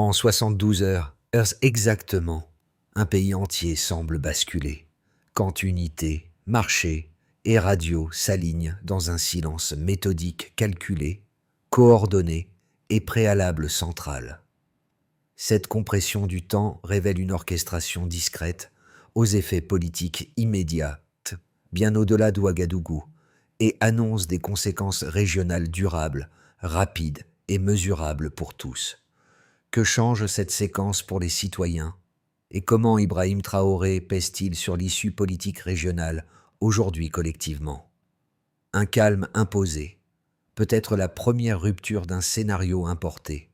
En 72 heures exactement, un pays entier semble basculer, quand unité, marché et radio s'alignent dans un silence méthodique calculé, coordonné et préalable central. Cette compression du temps révèle une orchestration discrète, aux effets politiques immédiats, bien au-delà d'Ouagadougou, et annonce des conséquences régionales durables, rapides et mesurables pour tous. Que change cette séquence pour les citoyens? Et comment Ibrahim Traoré pèse-t-il sur l'issue politique régionale, aujourd'hui collectivement? Un calme imposé, peut-être la première rupture d'un scénario importé,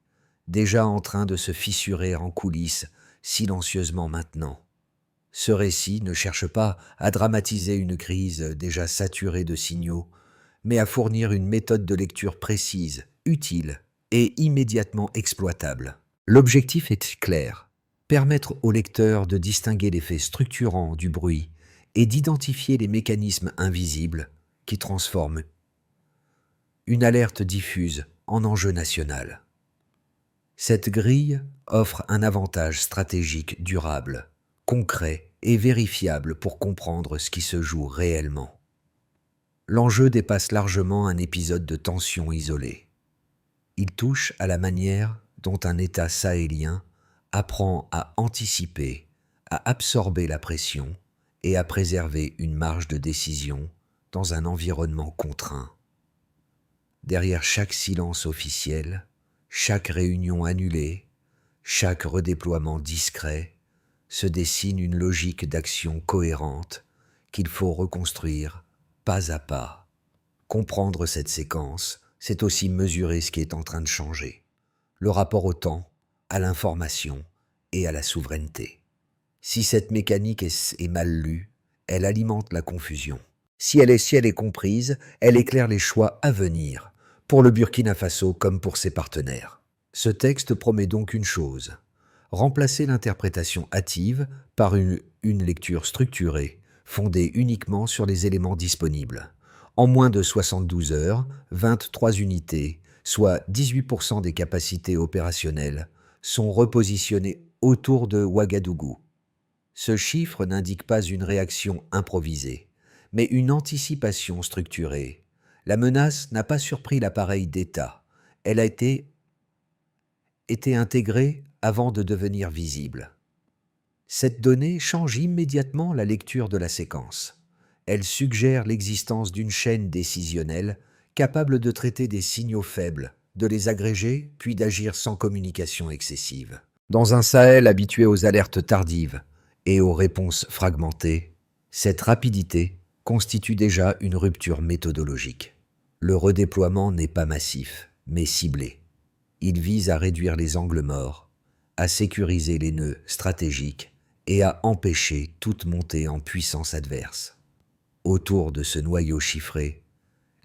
déjà en train de se fissurer en coulisses, silencieusement maintenant. Ce récit ne cherche pas à dramatiser une crise déjà saturée de signaux, mais à fournir une méthode de lecture précise, utile et immédiatement exploitable. L'objectif est clair, permettre au lecteur de distinguer les faits structurants du bruit et d'identifier les mécanismes invisibles qui transforment une alerte diffuse en enjeu national. Cette grille offre un avantage stratégique durable, concret et vérifiable pour comprendre ce qui se joue réellement. L'enjeu dépasse largement un épisode de tension isolé. Il touche à la manière dont un État sahélien apprend à anticiper, à absorber la pression et à préserver une marge de décision dans un environnement contraint. Derrière chaque silence officiel, chaque réunion annulée, chaque redéploiement discret, se dessine une logique d'action cohérente qu'il faut reconstruire pas à pas. Comprendre cette séquence, c'est aussi mesurer ce qui est en train de changer. Le rapport au temps, à l'information et à la souveraineté. Si cette mécanique est mal lue, elle alimente la confusion. Si elle est comprise, elle éclaire les choix à venir, pour le Burkina Faso comme pour ses partenaires. Ce texte promet donc une chose: remplacer l'interprétation hâtive par une lecture structurée, fondée uniquement sur les éléments disponibles. En moins de 72 heures, 23 unités, soit 18% des capacités opérationnelles, sont repositionnées autour de Ouagadougou. Ce chiffre n'indique pas une réaction improvisée, mais une anticipation structurée. La menace n'a pas surpris l'appareil d'État. Elle a été intégrée avant de devenir visible. Cette donnée change immédiatement la lecture de la séquence. Elle suggère l'existence d'une chaîne décisionnelle capable de traiter des signaux faibles, de les agréger, puis d'agir sans communication excessive. Dans un Sahel habitué aux alertes tardives et aux réponses fragmentées, cette rapidité constitue déjà une rupture méthodologique. Le redéploiement n'est pas massif, mais ciblé. Il vise à réduire les angles morts, à sécuriser les nœuds stratégiques et à empêcher toute montée en puissance adverse. Autour de ce noyau chiffré,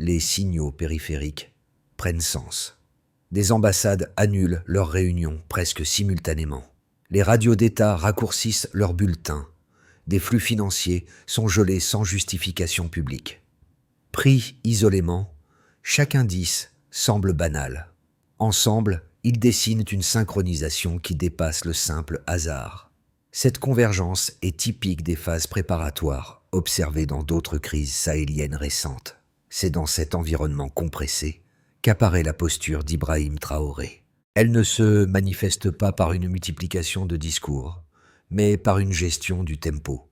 les signaux périphériques prennent sens. Des ambassades annulent leurs réunions presque simultanément. Les radios d'État raccourcissent leurs bulletins. Des flux financiers sont gelés sans justification publique. Pris isolément, chaque indice semble banal. Ensemble, ils dessinent une synchronisation qui dépasse le simple hasard. Cette convergence est typique des phases préparatoires observées dans d'autres crises sahéliennes récentes. C'est dans cet environnement compressé qu'apparaît la posture d'Ibrahim Traoré. Elle ne se manifeste pas par une multiplication de discours, mais par une gestion du tempo.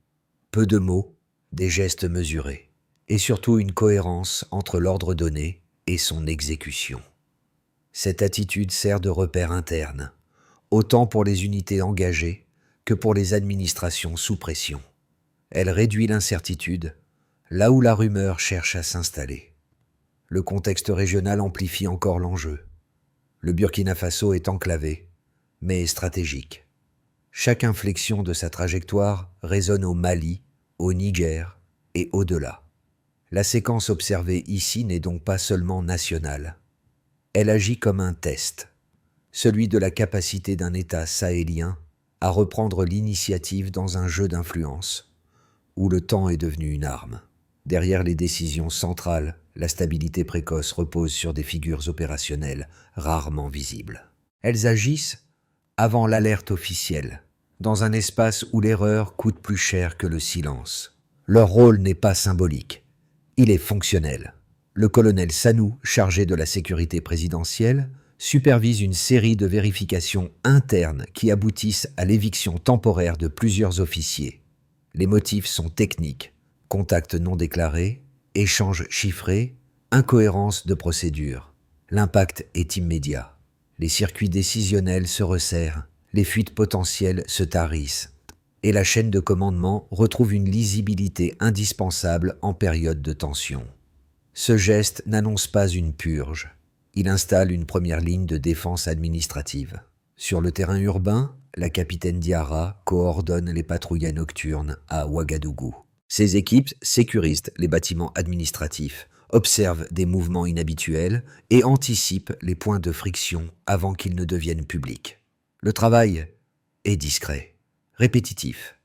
Peu de mots, des gestes mesurés, et surtout une cohérence entre l'ordre donné et son exécution. Cette attitude sert de repère interne, autant pour les unités engagées que pour les administrations sous pression. Elle réduit l'incertitude, là où la rumeur cherche à s'installer. Le contexte régional amplifie encore l'enjeu. Le Burkina Faso est enclavé, mais stratégique. Chaque inflexion de sa trajectoire résonne au Mali, au Niger et au-delà. La séquence observée ici n'est donc pas seulement nationale. Elle agit comme un test, celui de la capacité d'un État sahélien à reprendre l'initiative dans un jeu d'influence, où le temps est devenu une arme. Derrière les décisions centrales, la stabilité précoce repose sur des figures opérationnelles rarement visibles. Elles agissent avant l'alerte officielle, dans un espace où l'erreur coûte plus cher que le silence. Leur rôle n'est pas symbolique, il est fonctionnel. Le colonel Sanou, chargé de la sécurité présidentielle, supervise une série de vérifications internes qui aboutissent à l'éviction temporaire de plusieurs officiers. Les motifs sont techniques: contacts non déclarés, échanges chiffrés, incohérence de procédure. L'impact est immédiat. Les circuits décisionnels se resserrent, les fuites potentielles se tarissent, et la chaîne de commandement retrouve une lisibilité indispensable en période de tension. Ce geste n'annonce pas une purge. Il installe une première ligne de défense administrative. Sur le terrain urbain, la capitaine Diarra coordonne les patrouilles nocturnes à Ouagadougou. Ses équipes sécurisent les bâtiments administratifs, observent des mouvements inhabituels et anticipent les points de friction avant qu'ils ne deviennent publics. Le travail est discret, répétitif,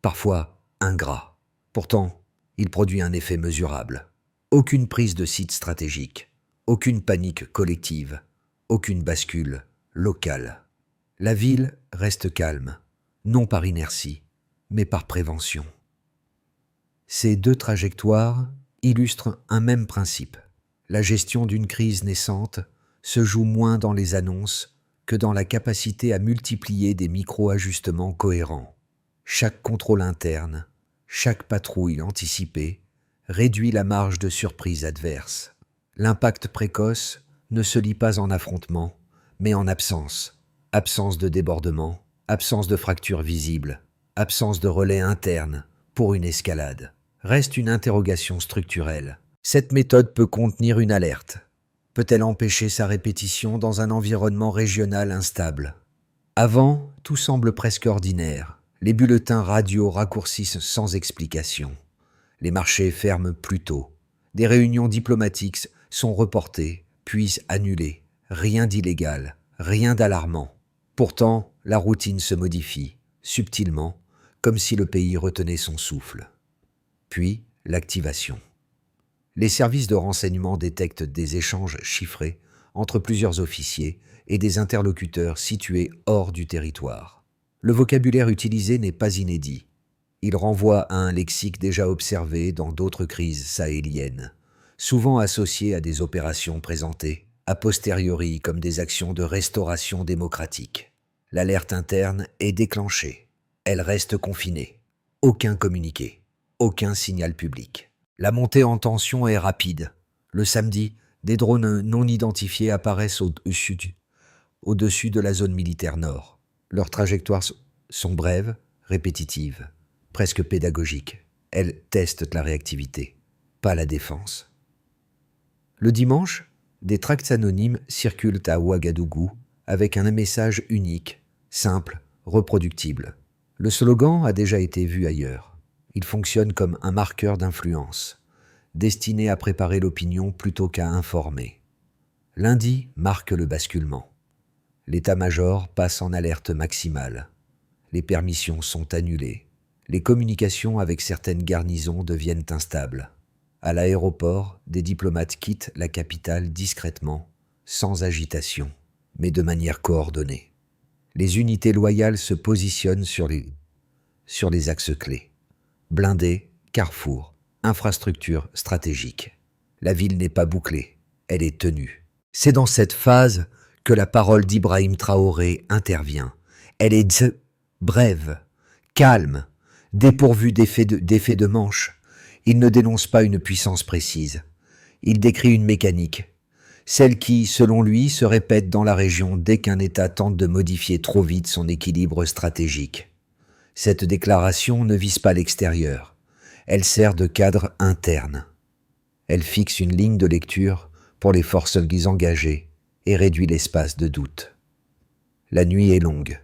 parfois ingrat. Pourtant, il produit un effet mesurable. Aucune prise de site stratégique, aucune panique collective, aucune bascule locale. La ville reste calme, non par inertie, mais par prévention. Ces deux trajectoires illustrent un même principe. La gestion d'une crise naissante se joue moins dans les annonces que dans la capacité à multiplier des micro-ajustements cohérents. Chaque contrôle interne, chaque patrouille anticipée réduit la marge de surprise adverse. L'impact précoce ne se lit pas en affrontement, mais en absence. Absence de débordement, absence de fracture visible, absence de relais interne pour une escalade. Reste une interrogation structurelle. Cette méthode peut contenir une alerte. Peut-elle empêcher sa répétition dans un environnement régional instable? Avant, tout semble presque ordinaire. Les bulletins radio raccourcissent sans explication. Les marchés ferment plus tôt. Des réunions diplomatiques sont reportées, puis annulées. Rien d'illégal, rien d'alarmant. Pourtant, la routine se modifie, subtilement, comme si le pays retenait son souffle. Puis, l'activation. Les services de renseignement détectent des échanges chiffrés entre plusieurs officiers et des interlocuteurs situés hors du territoire. Le vocabulaire utilisé n'est pas inédit. Il renvoie à un lexique déjà observé dans d'autres crises sahéliennes, souvent associé à des opérations présentées a posteriori comme des actions de restauration démocratique. L'alerte interne est déclenchée. Elle reste confinée. Aucun communiqué. Aucun signal public. La montée en tension est rapide. Le samedi, des drones non identifiés apparaissent au-dessus de la zone militaire nord. Leurs trajectoires sont brèves, répétitives, presque pédagogiques. Elles testent la réactivité, pas la défense. Le dimanche, des tracts anonymes circulent à Ouagadougou avec un message unique, simple, reproductible. Le slogan a déjà été vu ailleurs. Il fonctionne comme un marqueur d'influence, destiné à préparer l'opinion plutôt qu'à informer. Lundi marque le basculement. L'état-major passe en alerte maximale. Les permissions sont annulées. Les communications avec certaines garnisons deviennent instables. À l'aéroport, des diplomates quittent la capitale discrètement, sans agitation, mais de manière coordonnée. Les unités loyales se positionnent sur les axes clés. Blindés, carrefours, infrastructures stratégiques. La ville n'est pas bouclée, elle est tenue. C'est dans cette phase que la parole d'Ibrahim Traoré intervient. Elle est brève, calme, dépourvue d'effet de manche. Il ne dénonce pas une puissance précise. Il décrit une mécanique, celle qui, selon lui, se répète dans la région dès qu'un État tente de modifier trop vite son équilibre stratégique. Cette déclaration ne vise pas l'extérieur. Elle sert de cadre interne. Elle fixe une ligne de lecture pour les forces engagées et réduit l'espace de doute. La nuit est longue.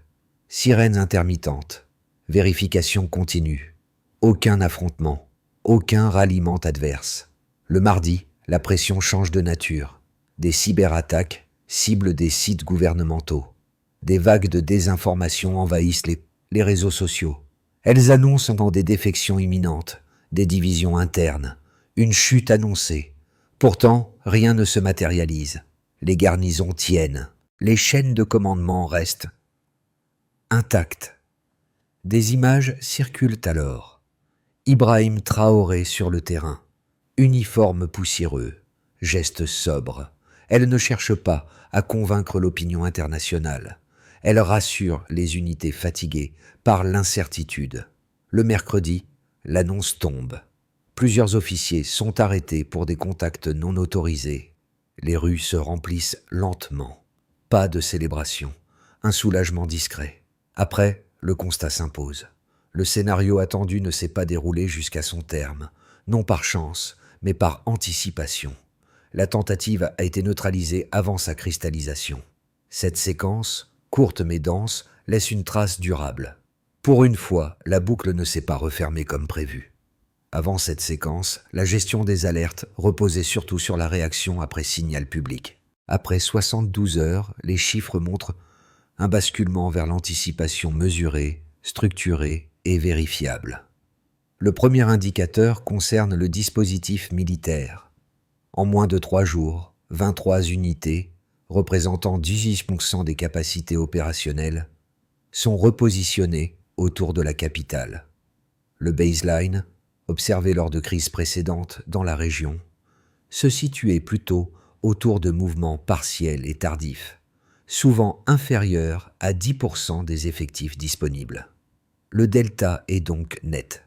Sirènes intermittentes. Vérification continue. Aucun affrontement. Aucun ralliement adverse. Le mardi, la pression change de nature. Des cyberattaques ciblent des sites gouvernementaux. Des vagues de désinformation envahissent les réseaux sociaux. Elles annoncent dans des défections imminentes, des divisions internes, une chute annoncée. Pourtant, rien ne se matérialise. Les garnisons tiennent. Les chaînes de commandement restent Intact. Des images circulent alors. Ibrahim Traoré sur le terrain. Uniforme poussiéreux, geste sobre. Elle ne cherche pas à convaincre l'opinion internationale. Elle rassure les unités fatiguées par l'incertitude. Le mercredi, l'annonce tombe. Plusieurs officiers sont arrêtés pour des contacts non autorisés. Les rues se remplissent lentement. Pas de célébration, un soulagement discret. Après, le constat s'impose. Le scénario attendu ne s'est pas déroulé jusqu'à son terme, non par chance, mais par anticipation. La tentative a été neutralisée avant sa cristallisation. Cette séquence, courte mais dense, laisse une trace durable. Pour une fois, la boucle ne s'est pas refermée comme prévu. Avant cette séquence, la gestion des alertes reposait surtout sur la réaction après signal public. Après 72 heures, les chiffres montrent un basculement vers l'anticipation mesurée, structurée et vérifiable. Le premier indicateur concerne le dispositif militaire. En moins de 3 jours, 23 unités, représentant 18% des capacités opérationnelles, sont repositionnées autour de la capitale. Le baseline, observé lors de crises précédentes dans la région, se situait plutôt autour de mouvements partiels et tardifs, souvent inférieurs à 10% des effectifs disponibles. Le delta est donc net.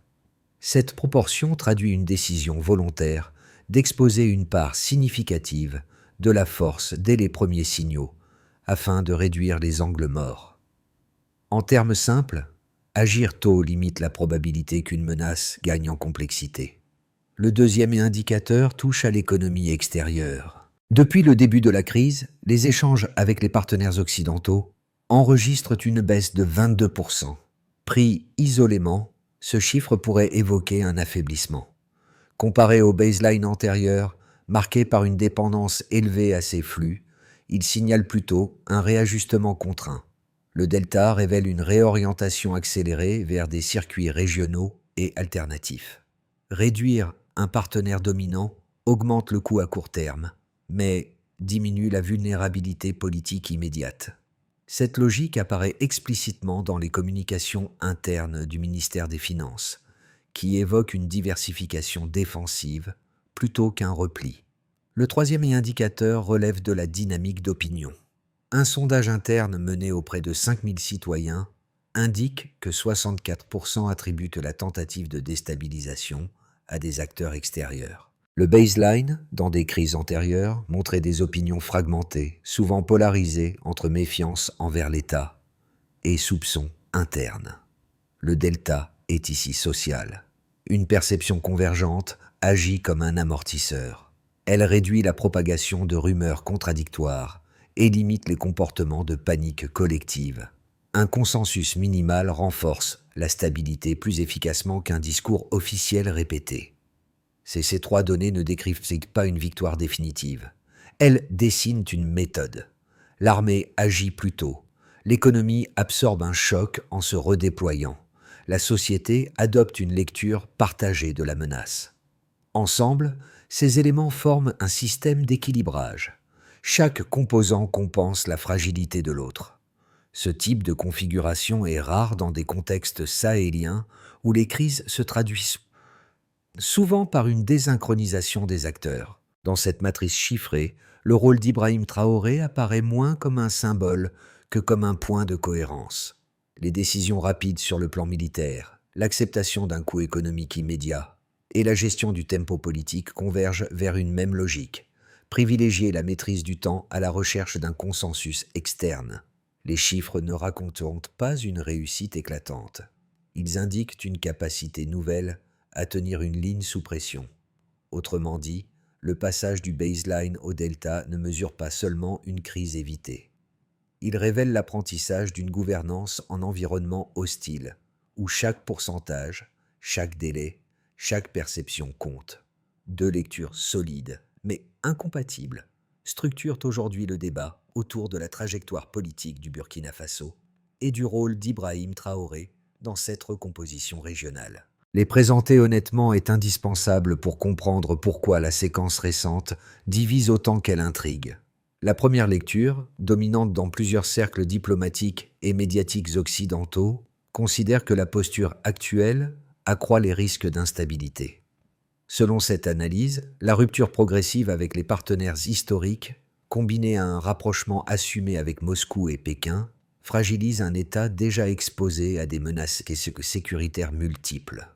Cette proportion traduit une décision volontaire d'exposer une part significative de la force dès les premiers signaux, afin de réduire les angles morts. En termes simples, agir tôt limite la probabilité qu'une menace gagne en complexité. Le deuxième indicateur touche à l'économie extérieure. Depuis le début de la crise, les échanges avec les partenaires occidentaux enregistrent une baisse de 22%. Pris isolément, ce chiffre pourrait évoquer un affaiblissement. Comparé au baseline antérieur, marqué par une dépendance élevée à ces flux, il signale plutôt un réajustement contraint. Le delta révèle une réorientation accélérée vers des circuits régionaux et alternatifs. Réduire un partenaire dominant augmente le coût à court terme, mais diminue la vulnérabilité politique immédiate. Cette logique apparaît explicitement dans les communications internes du ministère des Finances, qui évoquent une diversification défensive plutôt qu'un repli. Le troisième indicateur relève de la dynamique d'opinion. Un sondage interne mené auprès de 5000 citoyens indique que 64% attribuent la tentative de déstabilisation à des acteurs extérieurs. Le baseline, dans des crises antérieures, montrait des opinions fragmentées, souvent polarisées entre méfiance envers l'État et soupçons internes. Le delta est ici social. Une perception convergente agit comme un amortisseur. Elle réduit la propagation de rumeurs contradictoires et limite les comportements de panique collective. Un consensus minimal renforce la stabilité plus efficacement qu'un discours officiel répété. Ces trois données ne décrivent pas une victoire définitive. Elles dessinent une méthode. L'armée agit plus tôt. L'économie absorbe un choc en se redéployant. La société adopte une lecture partagée de la menace. Ensemble, ces éléments forment un système d'équilibrage. Chaque composant compense la fragilité de l'autre. Ce type de configuration est rare dans des contextes sahéliens où les crises se traduisent souvent par une désynchronisation des acteurs. Dans cette matrice chiffrée, le rôle d'Ibrahim Traoré apparaît moins comme un symbole que comme un point de cohérence. Les décisions rapides sur le plan militaire, l'acceptation d'un coût économique immédiat et la gestion du tempo politique convergent vers une même logique: privilégier la maîtrise du temps à la recherche d'un consensus externe. Les chiffres ne racontent pas une réussite éclatante. Ils indiquent une capacité nouvelle à tenir une ligne sous pression. Autrement dit, le passage du baseline au delta ne mesure pas seulement une crise évitée. Il révèle l'apprentissage d'une gouvernance en environnement hostile, où chaque pourcentage, chaque délai, chaque perception compte. Deux lectures solides, mais incompatibles, structurent aujourd'hui le débat autour de la trajectoire politique du Burkina Faso et du rôle d'Ibrahim Traoré dans cette recomposition régionale. Les présenter honnêtement est indispensable pour comprendre pourquoi la séquence récente divise autant qu'elle intrigue. La première lecture, dominante dans plusieurs cercles diplomatiques et médiatiques occidentaux, considère que la posture actuelle accroît les risques d'instabilité. Selon cette analyse, la rupture progressive avec les partenaires historiques, combinée à un rapprochement assumé avec Moscou et Pékin, fragilise un État déjà exposé à des menaces sécuritaires multiples.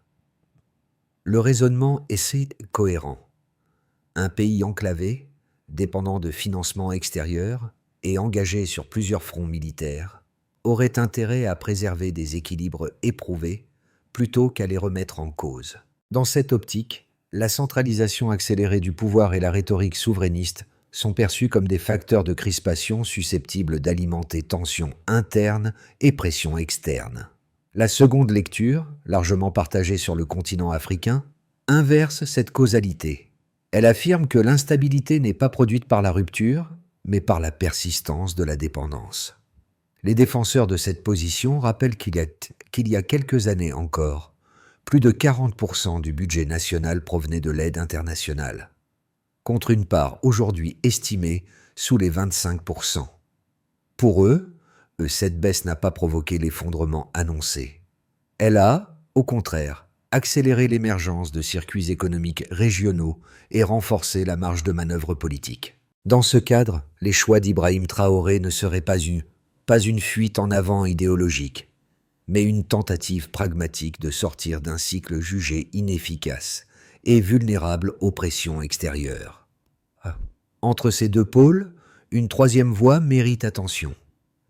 Le raisonnement est cohérent. Un pays enclavé, dépendant de financements extérieurs et engagé sur plusieurs fronts militaires, aurait intérêt à préserver des équilibres éprouvés plutôt qu'à les remettre en cause. Dans cette optique, la centralisation accélérée du pouvoir et la rhétorique souverainiste sont perçus comme des facteurs de crispation susceptibles d'alimenter tensions internes et pressions externes. La seconde lecture, largement partagée sur le continent africain, inverse cette causalité. Elle affirme que l'instabilité n'est pas produite par la rupture, mais par la persistance de la dépendance. Les défenseurs de cette position rappellent qu'il y a quelques années encore, plus de 40% du budget national provenait de l'aide internationale, contre une part aujourd'hui estimée sous les 25%. Pour eux, cette baisse n'a pas provoqué l'effondrement annoncé. Elle a, au contraire, accéléré l'émergence de circuits économiques régionaux et renforcé la marge de manœuvre politique. Dans ce cadre, les choix d'Ibrahim Traoré ne seraient pas une fuite en avant idéologique, mais une tentative pragmatique de sortir d'un cycle jugé inefficace et vulnérable aux pressions extérieures. Entre ces deux pôles, une troisième voie mérite attention.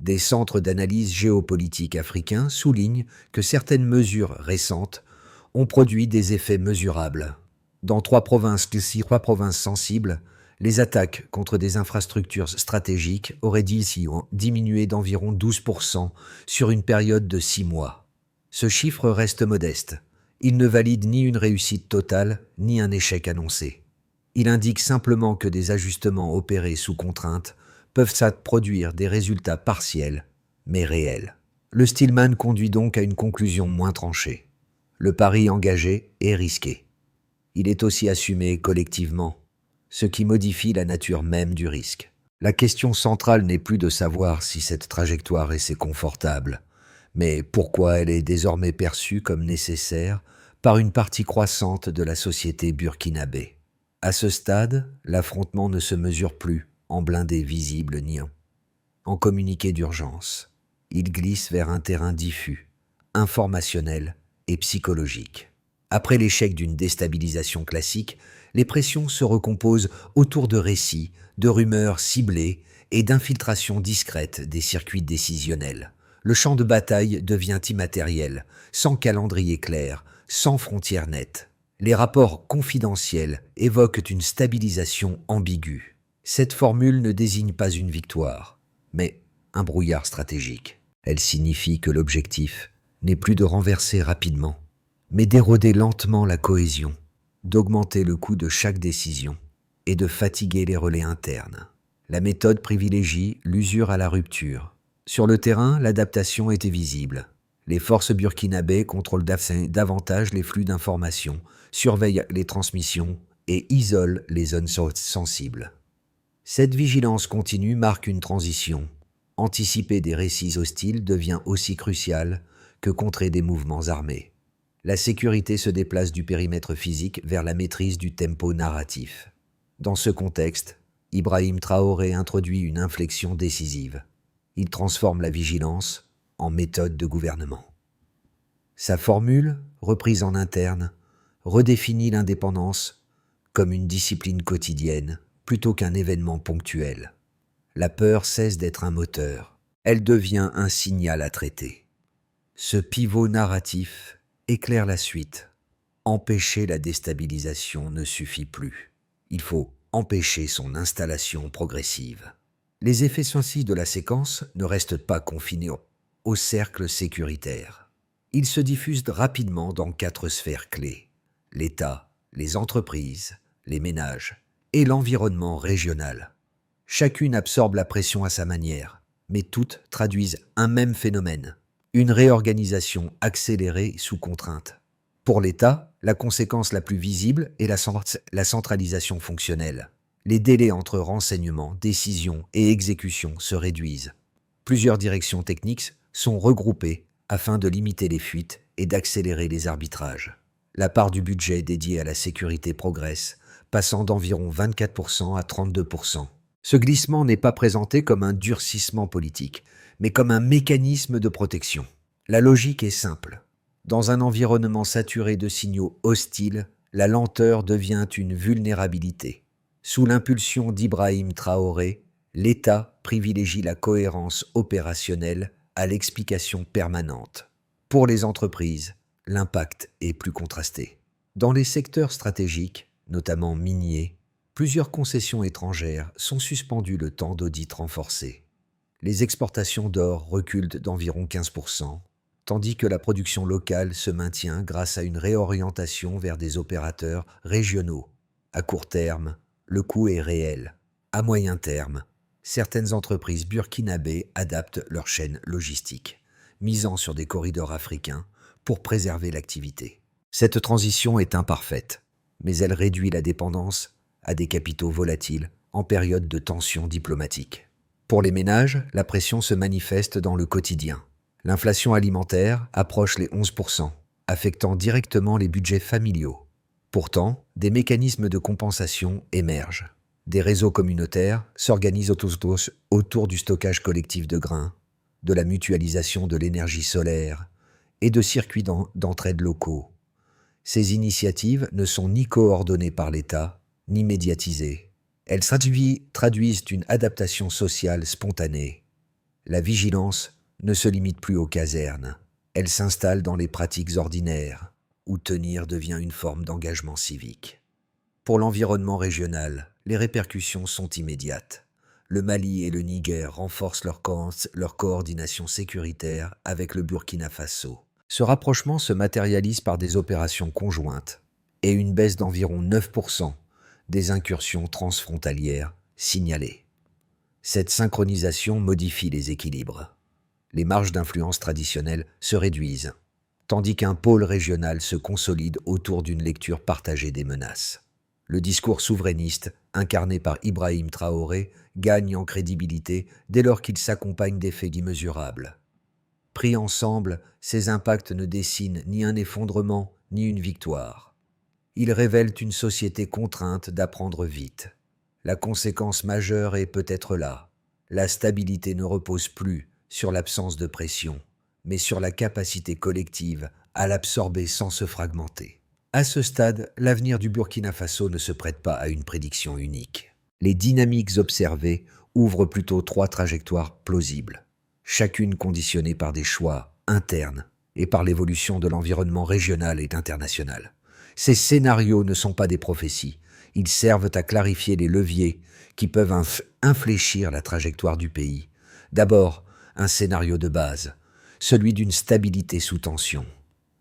Des centres d'analyse géopolitique africains soulignent que certaines mesures récentes ont produit des effets mesurables. Dans trois provinces sensibles, les attaques contre des infrastructures stratégiques auraient diminué d'environ 12% sur une période de 6 mois. Ce chiffre reste modeste. Il ne valide ni une réussite totale, ni un échec annoncé. Il indique simplement que des ajustements opérés sous contrainte peuvent produire des résultats partiels, mais réels. Le Stillman conduit donc à une conclusion moins tranchée. Le pari engagé est risqué. Il est aussi assumé collectivement, ce qui modifie la nature même du risque. La question centrale n'est plus de savoir si cette trajectoire est confortable, mais pourquoi elle est désormais perçue comme nécessaire par une partie croissante de la société burkinabé. À ce stade, l'affrontement ne se mesure plus en blindés visibles ni en communiqués d'urgence. Il glisse vers un terrain diffus, informationnel et psychologique. Après l'échec d'une déstabilisation classique, les pressions se recomposent autour de récits, de rumeurs ciblées et d'infiltrations discrètes des circuits décisionnels. Le champ de bataille devient immatériel, sans calendrier clair, sans frontières nettes. Les rapports confidentiels évoquent une stabilisation ambiguë. Cette formule ne désigne pas une victoire, mais un brouillard stratégique. Elle signifie que l'objectif n'est plus de renverser rapidement, mais d'éroder lentement la cohésion, d'augmenter le coût de chaque décision et de fatiguer les relais internes. La méthode privilégie l'usure à la rupture. Sur le terrain, l'adaptation était visible. Les forces burkinabées contrôlent davantage les flux d'informations, surveillent les transmissions et isolent les zones sensibles. Cette vigilance continue marque une transition. Anticiper des récits hostiles devient aussi crucial que contrer des mouvements armés. La sécurité se déplace du périmètre physique vers la maîtrise du tempo narratif. Dans ce contexte, Ibrahim Traoré introduit une inflexion décisive. Il transforme la vigilance en méthode de gouvernement. Sa formule, reprise en interne, redéfinit l'indépendance comme une discipline quotidienne plutôt qu'un événement ponctuel. La peur cesse d'être un moteur, elle devient un signal à traiter. Ce pivot narratif éclaire la suite. Empêcher la déstabilisation ne suffit plus. Il faut empêcher son installation progressive. Les effets sensibles de la séquence ne restent pas confinés au cercle sécuritaire. Ils se diffusent rapidement dans 4 sphères clés: l'État, les entreprises, les ménages et l'environnement régional. Chacune absorbe la pression à sa manière, mais toutes traduisent un même phénomène: une réorganisation accélérée sous contrainte. Pour l'État, la conséquence la plus visible est la centralisation fonctionnelle. Les délais entre renseignements, décisions et exécutions se réduisent. Plusieurs directions techniques sont regroupées afin de limiter les fuites et d'accélérer les arbitrages. La part du budget dédiée à la sécurité progresse, passant d'environ 24% à 32%. Ce glissement n'est pas présenté comme un durcissement politique, mais comme un mécanisme de protection. La logique est simple. Dans un environnement saturé de signaux hostiles, la lenteur devient une vulnérabilité. Sous l'impulsion d'Ibrahim Traoré, l'État privilégie la cohérence opérationnelle à l'explication permanente. Pour les entreprises, l'impact est plus contrasté. Dans les secteurs stratégiques, notamment miniers, plusieurs concessions étrangères sont suspendues le temps d'audits renforcés. Les exportations d'or reculent d'environ 15%, tandis que la production locale se maintient grâce à une réorientation vers des opérateurs régionaux. À court terme, le coût est réel. À moyen terme, certaines entreprises burkinabées adaptent leur chaîne logistique, misant sur des corridors africains pour préserver l'activité. Cette transition est imparfaite, mais elle réduit la dépendance à des capitaux volatiles en période de tension diplomatique. Pour les ménages, la pression se manifeste dans le quotidien. L'inflation alimentaire approche les 11%, affectant directement les budgets familiaux. Pourtant, des mécanismes de compensation émergent. Des réseaux communautaires s'organisent autour du stockage collectif de grains, de la mutualisation de l'énergie solaire et de circuits d'entraide locaux. Ces initiatives ne sont ni coordonnées par l'État, ni médiatisées. Elles traduisent une adaptation sociale spontanée. La vigilance ne se limite plus aux casernes. Elle s'installe dans les pratiques ordinaires, où tenir devient une forme d'engagement civique. Pour l'environnement régional, les répercussions sont immédiates. Le Mali et le Niger renforcent leur coordination sécuritaire avec le Burkina Faso. Ce rapprochement se matérialise par des opérations conjointes et une baisse d'environ 9% des incursions transfrontalières signalées. Cette synchronisation modifie les équilibres. Les marges d'influence traditionnelles se réduisent, tandis qu'un pôle régional se consolide autour d'une lecture partagée des menaces. Le discours souverainiste, incarné par Ibrahim Traoré, gagne en crédibilité dès lors qu'il s'accompagne d'effets immesurables. Pris ensemble, ces impacts ne dessinent ni un effondrement, ni une victoire. Ils révèlent une société contrainte d'apprendre vite. La conséquence majeure est peut-être là. La stabilité ne repose plus sur l'absence de pression, mais sur la capacité collective à l'absorber sans se fragmenter. À ce stade, l'avenir du Burkina Faso ne se prête pas à une prédiction unique. Les dynamiques observées ouvrent plutôt 3 trajectoires plausibles, chacune conditionnée par des choix internes et par l'évolution de l'environnement régional et international. Ces scénarios ne sont pas des prophéties, ils servent à clarifier les leviers qui peuvent infléchir la trajectoire du pays. D'abord, un scénario de base, celui d'une stabilité sous tension.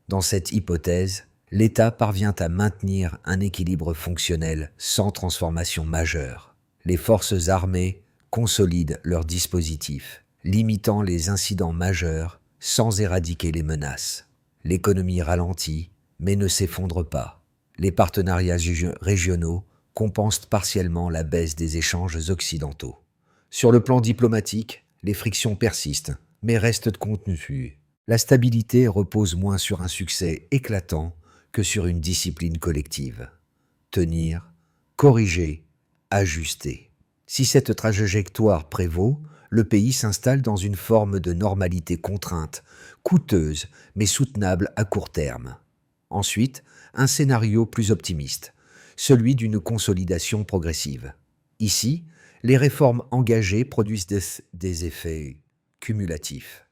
Dans cette hypothèse, l'État parvient à maintenir un équilibre fonctionnel sans transformation majeure. Les forces armées consolident leurs dispositifs, limitant les incidents majeurs sans éradiquer les menaces. L'économie ralentit, mais ne s'effondre pas. Les partenariats régionaux compensent partiellement la baisse des échanges occidentaux. Sur le plan diplomatique, les frictions persistent, mais restent contenues. La stabilité repose moins sur un succès éclatant que sur une discipline collective. Tenir, corriger, ajuster. Si cette trajectoire prévaut, le pays s'installe dans une forme de normalité contrainte, coûteuse mais soutenable à court terme. Ensuite, un scénario plus optimiste, celui d'une consolidation progressive. Ici, les réformes engagées produisent des effets cumulatifs.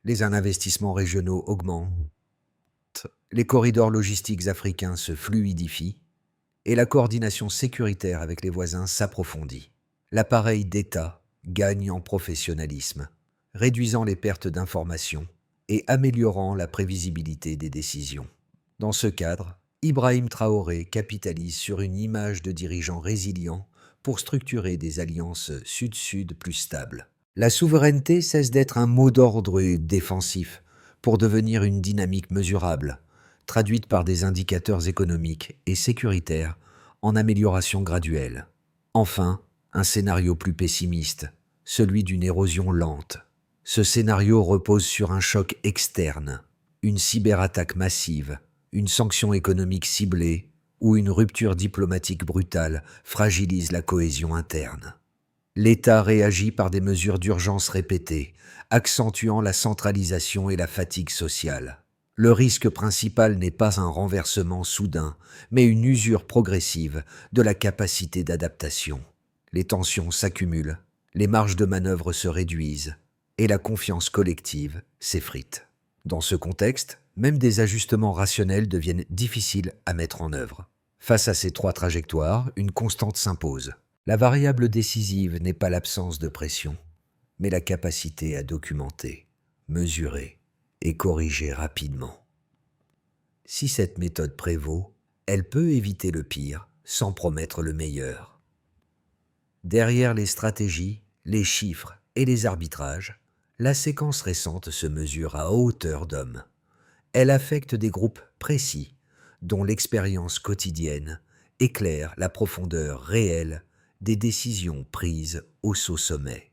Les investissements régionaux augmentent, les corridors logistiques africains se fluidifient et la coordination sécuritaire avec les voisins s'approfondit. L'appareil d'État gagne en professionnalisme, réduisant les pertes d'informations et améliorant la prévisibilité des décisions. Dans ce cadre, Ibrahim Traoré capitalise sur une image de dirigeant résilient pour structurer des alliances sud-sud plus stables. La souveraineté cesse d'être un mot d'ordre défensif pour devenir une dynamique mesurable, traduite par des indicateurs économiques et sécuritaires en amélioration graduelle. Enfin, un scénario plus pessimiste, celui d'une érosion lente. Ce scénario repose sur un choc externe, une cyberattaque massive, une sanction économique ciblée ou une rupture diplomatique brutale fragilise la cohésion interne. L'État réagit par des mesures d'urgence répétées, accentuant la centralisation et la fatigue sociale. Le risque principal n'est pas un renversement soudain, mais une usure progressive de la capacité d'adaptation. Les tensions s'accumulent, les marges de manœuvre se réduisent, et la confiance collective s'effrite. Dans ce contexte, même des ajustements rationnels deviennent difficiles à mettre en œuvre. Face à ces trois trajectoires, une constante s'impose. La variable décisive n'est pas l'absence de pression, mais la capacité à documenter, mesurer et corriger rapidement. Si cette méthode prévaut, elle peut éviter le pire sans promettre le meilleur. Derrière les stratégies, les chiffres et les arbitrages, la séquence récente se mesure à hauteur d'homme. Elle affecte des groupes précis, dont l'expérience quotidienne éclaire la profondeur réelle des décisions prises au sommet.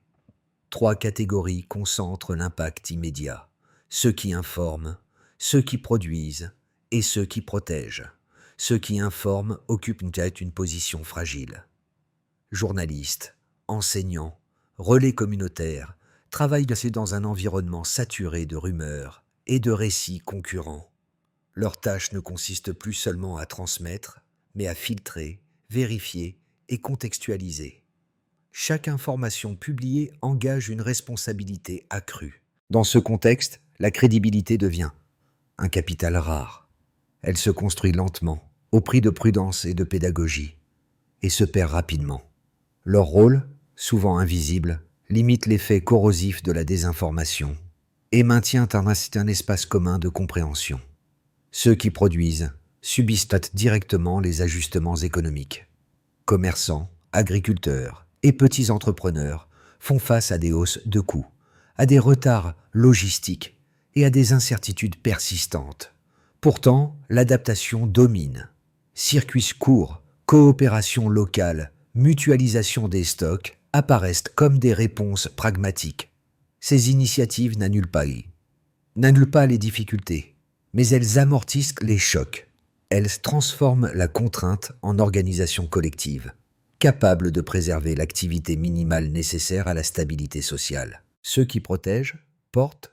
Trois catégories concentrent l'impact immédiat: ceux qui informent, ceux qui produisent et ceux qui protègent. Ceux qui informent occupent une position fragile. Journalistes, enseignants, relais communautaires travaillent dans un environnement saturé de rumeurs et de récits concurrents. Leur tâche ne consiste plus seulement à transmettre, mais à filtrer, vérifier et contextualiser. Chaque information publiée engage une responsabilité accrue. Dans ce contexte, la crédibilité devient un capital rare. Elle se construit lentement, au prix de prudence et de pédagogie, et se perd rapidement. Leur rôle, souvent invisible, limite l'effet corrosif de la désinformation et maintient un espace commun de compréhension. Ceux qui produisent subissent directement les ajustements économiques. Commerçants, agriculteurs et petits entrepreneurs font face à des hausses de coûts, à des retards logistiques et à des incertitudes persistantes. Pourtant, l'adaptation domine. Circuits courts, coopération locale, mutualisation des stocks apparaissent comme des réponses pragmatiques. Ces initiatives n'annulent pas les difficultés, mais elles amortissent les chocs. Elles transforment la contrainte en organisation collective, capable de préserver l'activité minimale nécessaire à la stabilité sociale. Ceux qui protègent portent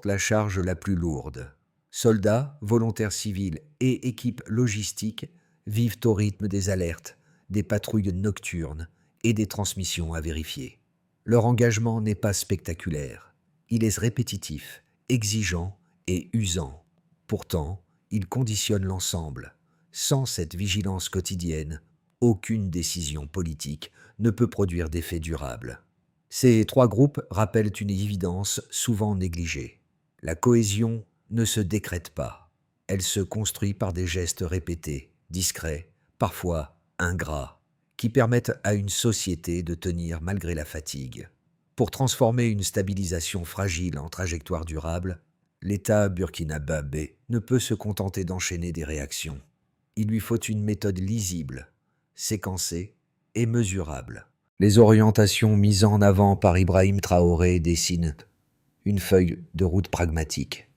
la charge la plus lourde. Soldats, volontaires civils et équipes logistiques vivent au rythme des alertes, des patrouilles nocturnes et des transmissions à vérifier. Leur engagement n'est pas spectaculaire. Il est répétitif, exigeant et usant. Pourtant, il conditionne l'ensemble. Sans cette vigilance quotidienne, aucune décision politique ne peut produire d'effet durable. Ces trois groupes rappellent une évidence souvent négligée. La cohésion ne se décrète pas. Elle se construit par des gestes répétés, discrets, parfois ingrats, qui permettent à une société de tenir malgré la fatigue. Pour transformer une stabilisation fragile en trajectoire durable, l'État burkinabé ne peut se contenter d'enchaîner des réactions. Il lui faut une méthode lisible, séquencée et mesurable. Les orientations mises en avant par Ibrahim Traoré dessinent une feuille de route pragmatique,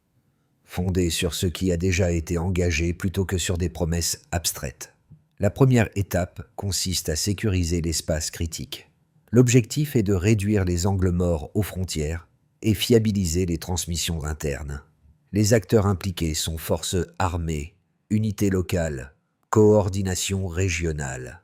fondée sur ce qui a déjà été engagé plutôt que sur des promesses abstraites. La première étape consiste à sécuriser l'espace critique. L'objectif est de réduire les angles morts aux frontières et fiabiliser les transmissions internes. Les acteurs impliqués sont forces armées, unités locales, coordination régionale.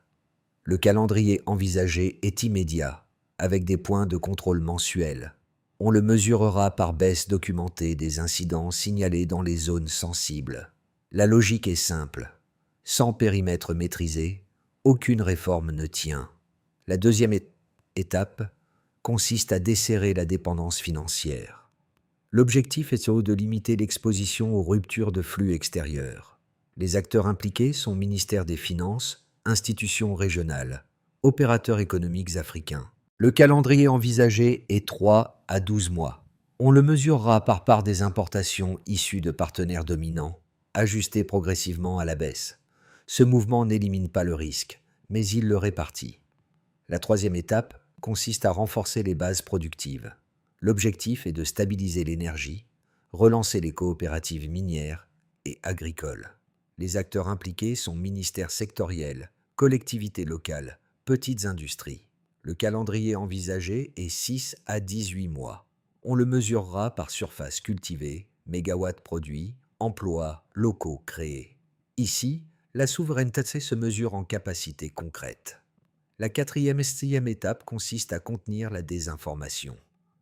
Le calendrier envisagé est immédiat, avec des points de contrôle mensuels. On le mesurera par baisse documentée des incidents signalés dans les zones sensibles. La logique est simple. Sans périmètre maîtrisé, aucune réforme ne tient. La deuxième étape consiste à desserrer la dépendance financière. L'objectif est de limiter l'exposition aux ruptures de flux extérieurs. Les acteurs impliqués sont ministère des Finances, institutions régionales, opérateurs économiques africains. Le calendrier envisagé est 3 à 12 mois. On le mesurera par part des importations issues de partenaires dominants, ajustées progressivement à la baisse. Ce mouvement n'élimine pas le risque, mais il le répartit. La troisième étape consiste à renforcer les bases productives. L'objectif est de stabiliser l'énergie, relancer les coopératives minières et agricoles. Les acteurs impliqués sont ministères sectoriels, collectivités locales, petites industries. Le calendrier envisagé est 6 à 18 mois. On le mesurera par surface cultivée, mégawatts produits, emplois locaux créés. Ici, la souveraineté se mesure en capacité concrète. La quatrième et sixième étape consiste à contenir la désinformation.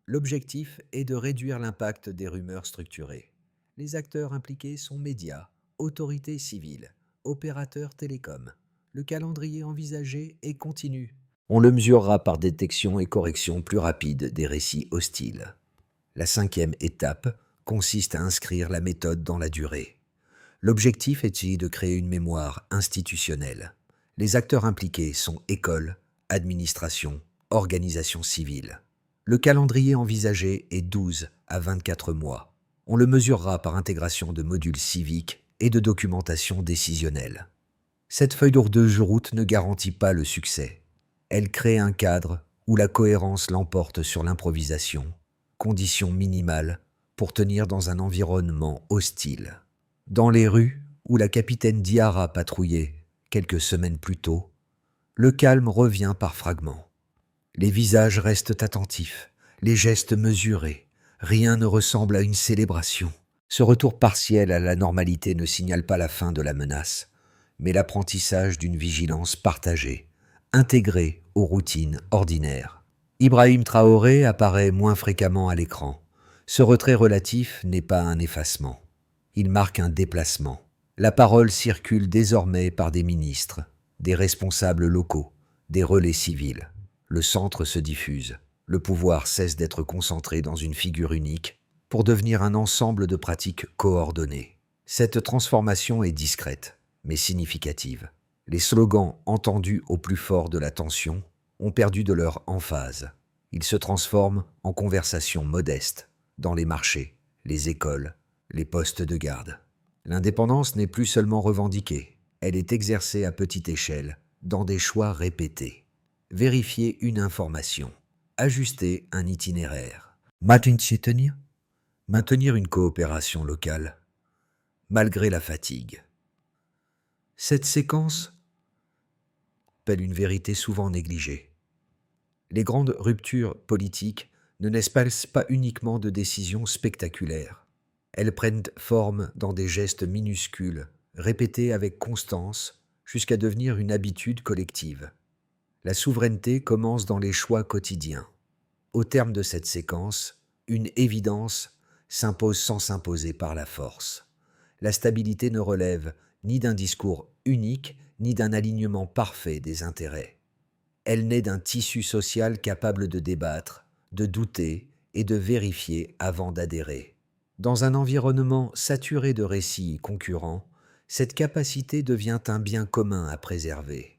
L'objectif est de réduire l'impact des rumeurs structurées. Les acteurs impliqués sont médias, autorités civiles, opérateurs télécoms. Le calendrier envisagé est continu. On le mesurera par détection et correction plus rapide des récits hostiles. La cinquième étape consiste à inscrire la méthode dans la durée. L'objectif est de créer une mémoire institutionnelle. Les acteurs impliqués sont écoles, administration, organisations civiles. Le calendrier envisagé est 12 à 24 mois. On le mesurera par intégration de modules civiques et de documentation décisionnelle. Cette feuille de route ne garantit pas le succès. Elle crée un cadre où la cohérence l'emporte sur l'improvisation, condition minimale pour tenir dans un environnement hostile. Dans les rues où la capitaine Diarra patrouillait quelques semaines plus tôt, le calme revient par fragments. Les visages restent attentifs, les gestes mesurés, rien ne ressemble à une célébration. Ce retour partiel à la normalité ne signale pas la fin de la menace, mais l'apprentissage d'une vigilance partagée, intégrée aux routines ordinaires. Ibrahim Traoré apparaît moins fréquemment à l'écran. Ce retrait relatif n'est pas un effacement. Il marque un déplacement. La parole circule désormais par des ministres, des responsables locaux, des relais civils. Le centre se diffuse. Le pouvoir cesse d'être concentré dans une figure unique pour devenir un ensemble de pratiques coordonnées. Cette transformation est discrète, mais significative. Les slogans entendus au plus fort de la tension ont perdu de leur emphase. Ils se transforment en conversations modestes dans les marchés, les écoles, les postes de garde. L'indépendance n'est plus seulement revendiquée, elle est exercée à petite échelle, dans des choix répétés. Vérifier une information, ajuster un itinéraire, maintenir une coopération locale, malgré la fatigue. Cette séquence appelle une vérité souvent négligée. Les grandes ruptures politiques ne naissent pas uniquement de décisions spectaculaires. Elles prennent forme dans des gestes minuscules, répétés avec constance, jusqu'à devenir une habitude collective. La souveraineté commence dans les choix quotidiens. Au terme de cette séquence, une évidence s'impose sans s'imposer par la force. La stabilité ne relève ni d'un discours unique, ni d'un alignement parfait des intérêts. Elle naît d'un tissu social capable de débattre, de douter et de vérifier avant d'adhérer. Dans un environnement saturé de récits concurrents, cette capacité devient un bien commun à préserver.